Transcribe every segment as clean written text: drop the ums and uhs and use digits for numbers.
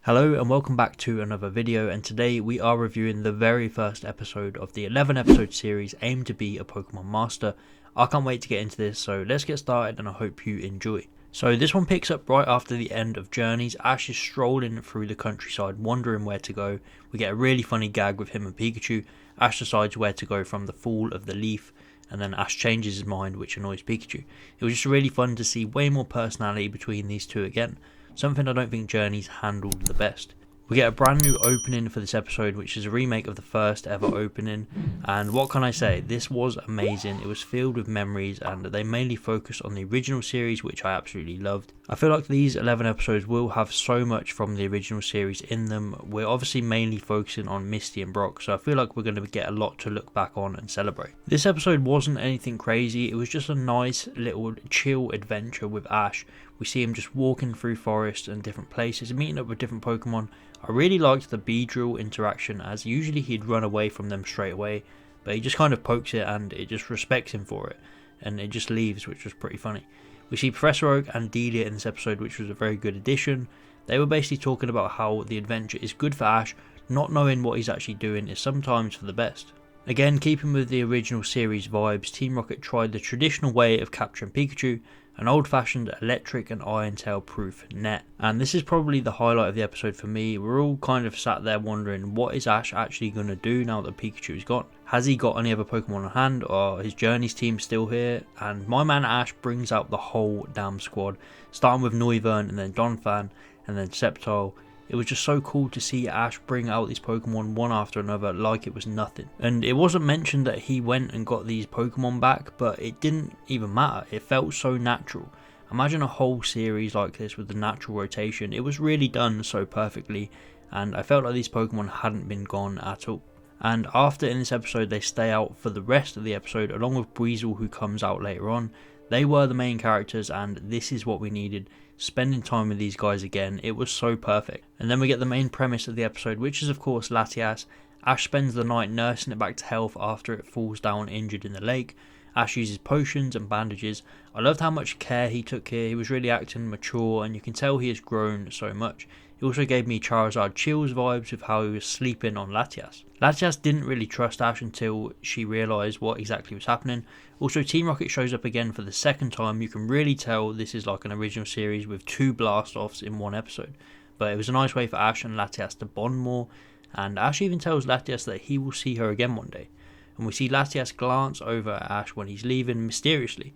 Hello and welcome back to another video, and today we are reviewing the very first episode of the 11 episode series aimed to be a Pokemon Master. I can't wait to get into this, so let's get started and I hope you enjoy. So this one picks up right after the end of Journeys. Ash is strolling through the countryside wondering where to go. We get a really funny gag with him and Pikachu. Ash decides where to go from the fall of the leaf, and then Ash changes his mind, which annoys Pikachu. It was just really fun to see way more personality between these two again. Something I don't think Journeys handled the best. We get a brand new opening for this episode, which is a remake of the first ever opening, and what can I say, this was amazing. It was filled with memories and they mainly focused on the original series, which I absolutely loved. I feel like these 11 episodes will have so much from the original series in them. We're obviously mainly focusing on Misty and Brock, so I feel like we're going to get a lot to look back on and celebrate. This episode wasn't anything crazy, it was just a nice little chill adventure with Ash. We see him just walking through forests and different places, meeting up with different Pokemon. I really liked the Beedrill interaction, as usually he'd run away from them straight away, but he just kind of pokes it and it just respects him for it, and it just leaves, which was pretty funny. We see Professor Oak and Delia in this episode, which was a very good addition. They were basically talking about how the adventure is good for Ash. Not knowing what he's actually doing is sometimes for the best. Again, keeping with the original series vibes, Team Rocket tried the traditional way of capturing Pikachu, an old-fashioned electric and iron tail proof net, and this is probably the highlight of the episode for me. We're all kind of sat there wondering, what is Ash actually going to do now that Pikachu is gone? Has he got any other Pokemon on hand, or his Journeys team still here? And my man Ash brings out the whole damn squad, starting with Noivern and then Donphan and then Sceptile. It was just so cool to see Ash bring out these Pokemon one after another like it was nothing. And it wasn't mentioned that he went and got these Pokemon back, but it didn't even matter. It felt so natural. Imagine a whole series like this with the natural rotation. It was really done so perfectly, and I felt like these Pokemon hadn't been gone at all. And after in this episode they stay out for the rest of the episode along with Breezel, who comes out later on. They were the main characters and this is what we needed. Spending time with these guys again, it was so perfect. And then we get the main premise of the episode, which is of course Latias. Ash spends the night nursing it back to health after it falls down injured in the lake. Ash uses potions and bandages. I loved how much care he took here. He was really acting mature and you can tell he has grown so much. It also gave me Charizard Chills vibes with how he was sleeping on Latias. Latias didn't really trust Ash until she realised what exactly was happening. Also, Team Rocket shows up again for the second time. You can really tell this is like an original series with two blast-offs in one episode. But it was a nice way for Ash and Latias to bond more, and Ash even tells Latias that he will see her again one day. And we see Latias glance over at Ash when he's leaving mysteriously.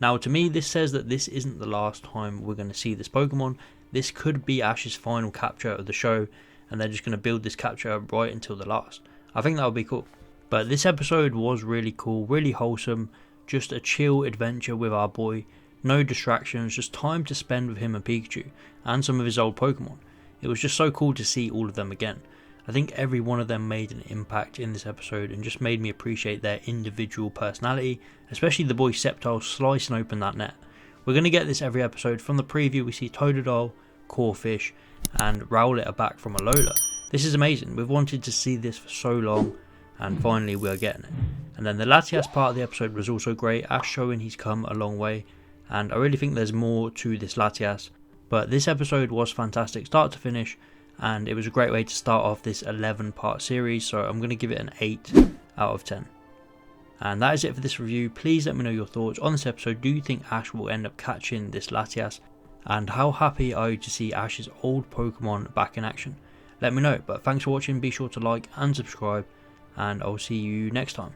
Now to me this says that this isn't the last time we're going to see this Pokemon. This could be Ash's final capture of the show, and they're just going to build this capture right until the last. I think that would be cool. But this episode was really cool, really wholesome, just a chill adventure with our boy. No distractions, just time to spend with him and Pikachu, and some of his old Pokemon. It was just so cool to see all of them again. I think every one of them made an impact in this episode and just made me appreciate their individual personality, especially the boy Sceptile slicing open that net. We're going to get this every episode. From the preview we see Totodile, Corphish and Rowlet are back from Alola. This is amazing. We've wanted to see this for so long and finally we are getting it. And then the Latias part of the episode was also great. Ash showing he's come a long way, and I really think there's more to this Latias. But this episode was fantastic start to finish, and it was a great way to start off this 11 part series, so I'm going to give it an 8 out of 10. And that is it for this review. Please let me know your thoughts on this episode. Do you think Ash will end up catching this Latias? And how happy are you to see Ash's old Pokemon back in action? Let me know. But thanks for watching. Be sure to like and subscribe, and I'll see you next time.